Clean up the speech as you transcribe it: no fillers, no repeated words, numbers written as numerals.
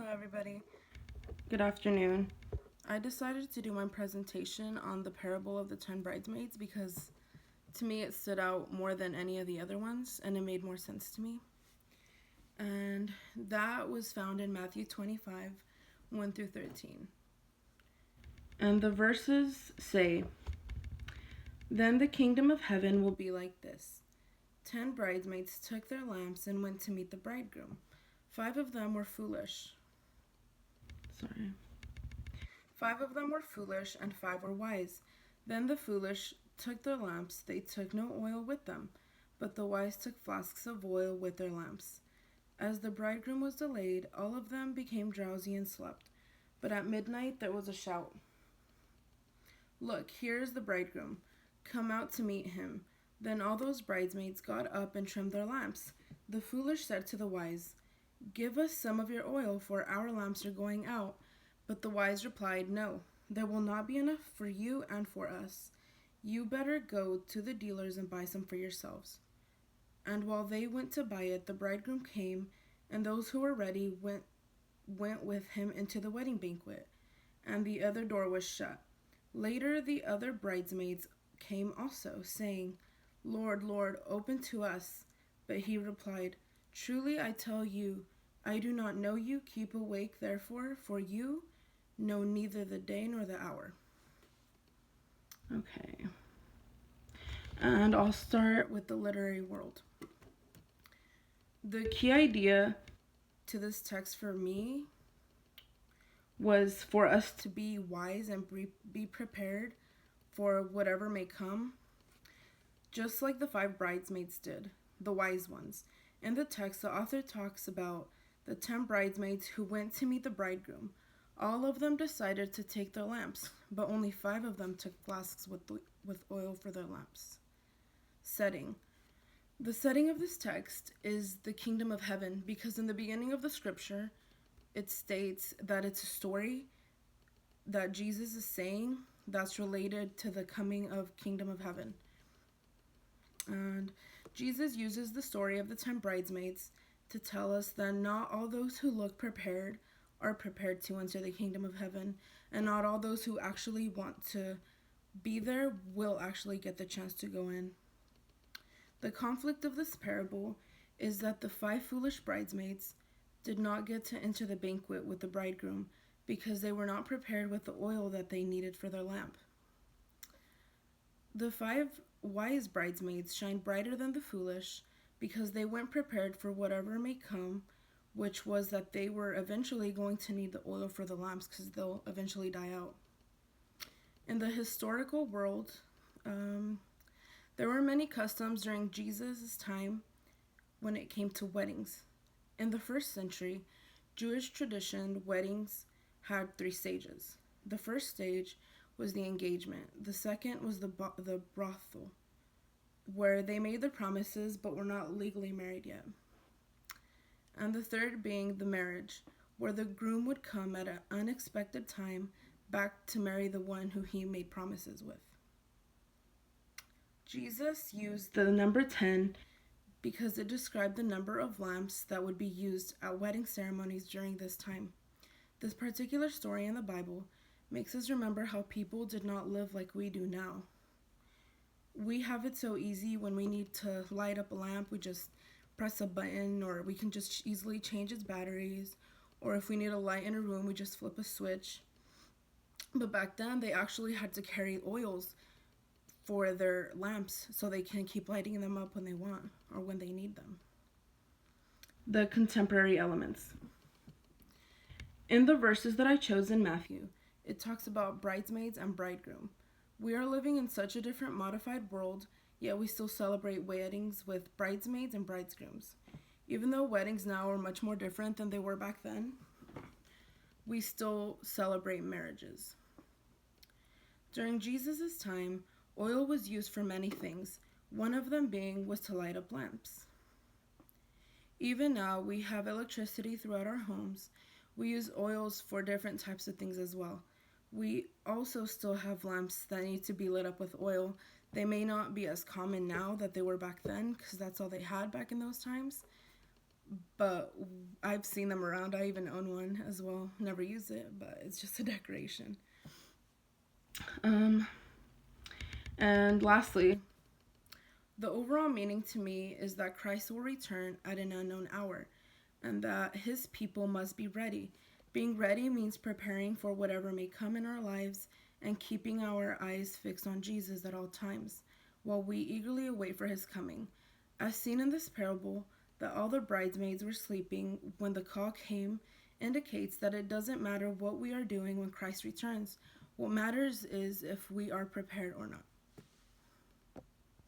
Hello, everybody. Good afternoon. I decided to do my presentation on the parable of the 10 bridesmaids because to me it stood out more than any of the other ones and it made more sense to me. And that was found in Matthew 25, 1 through 13. And the verses say, "Then the kingdom of heaven will be like this. 10 bridesmaids took their lamps and went to meet the bridegroom. 5 of them were foolish. Sorry. 5 of them were foolish and 5 were wise. Then the foolish took their lamps. They took no oil with them, but the wise took flasks of oil with their lamps. As the bridegroom was delayed, all of them became drowsy and slept. But at midnight there was a shout, 'Look, here is the bridegroom. Come out to meet him.' Then all those bridesmaids got up and trimmed their lamps. The foolish said to the wise, 'Give us some of your oil, for our lamps are going out.' But the wise replied, 'No, there will not be enough for you and for us. You better go to the dealers and buy some for yourselves.' And while they went to buy it, the bridegroom came, and those who were ready went with him into the wedding banquet, and the other door was shut. Later the other bridesmaids came also, saying, 'Lord, Lord, open to us.' But he replied, 'Truly I tell you, I do not know you. Keep awake, therefore, for you know neither the day nor the hour.'" Okay. And I'll start with the literary world. The key idea to this text for me was for us to be wise and be prepared for whatever may come, just like the 5 bridesmaids did, the wise ones. In the text, the author talks about the 10 bridesmaids who went to meet the bridegroom. All of them decided to take their lamps, but only 5 of them took flasks with oil for their lamps. Setting. The setting of this text is the kingdom of heaven because in the beginning of the scripture, it states that it's a story that Jesus is saying that's related to the coming of kingdom of heaven. And Jesus uses the story of the 10 bridesmaids to tell us that not all those who look prepared are prepared to enter the kingdom of heaven, and not all those who actually want to be there will actually get the chance to go in. The conflict of this parable is that the 5 foolish bridesmaids did not get to enter the banquet with the bridegroom because they were not prepared with the oil that they needed for their lamp. The 5 wise bridesmaids shine brighter than the foolish because they went prepared for whatever may come, which was that they were eventually going to need the oil for the lamps because they'll eventually die out. In the historical world, there were many customs during Jesus' time when it came to weddings. In the first century, Jewish tradition weddings had 3 stages. The first stage was the engagement. The second was the brothel, where they made their promises but were not legally married yet. And the third being the marriage, where the groom would come at an unexpected time back to marry the one who he made promises with. Jesus used the number 10 because it described the number of lamps that would be used at wedding ceremonies during this time. This particular story in the Bible makes us remember how people did not live like we do now. We have it so easy when we need to light up a lamp, we just press a button, or we can just easily change its batteries, or if we need a light in a room, we just flip a switch. But back then, they actually had to carry oils for their lamps so they can keep lighting them up when they want or when they need them. The contemporary elements. In the verses that I chose in Matthew, it talks about bridesmaids and bridegroom. We are living in such a different modified world, yet we still celebrate weddings with bridesmaids and bridegrooms. Even though weddings now are much more different than they were back then, we still celebrate marriages. During Jesus' time, oil was used for many things, one of them being was to light up lamps. Even now, we have electricity throughout our homes. We use oils for different types of things as well. We also still have lamps that need to be lit up with oil. They may not be as common now that they were back then because that's all they had back in those times. But I've seen them around. I even own one as well. Never use it, but it's just a decoration. And lastly, the overall meaning to me is that Christ will return at an unknown hour, and that his people must be ready. Being ready means preparing for whatever may come in our lives and keeping our eyes fixed on Jesus at all times, while we eagerly await for his coming. As seen in this parable, that all the bridesmaids were sleeping when the call came indicates that it doesn't matter what we are doing when Christ returns. What matters is if we are prepared or not.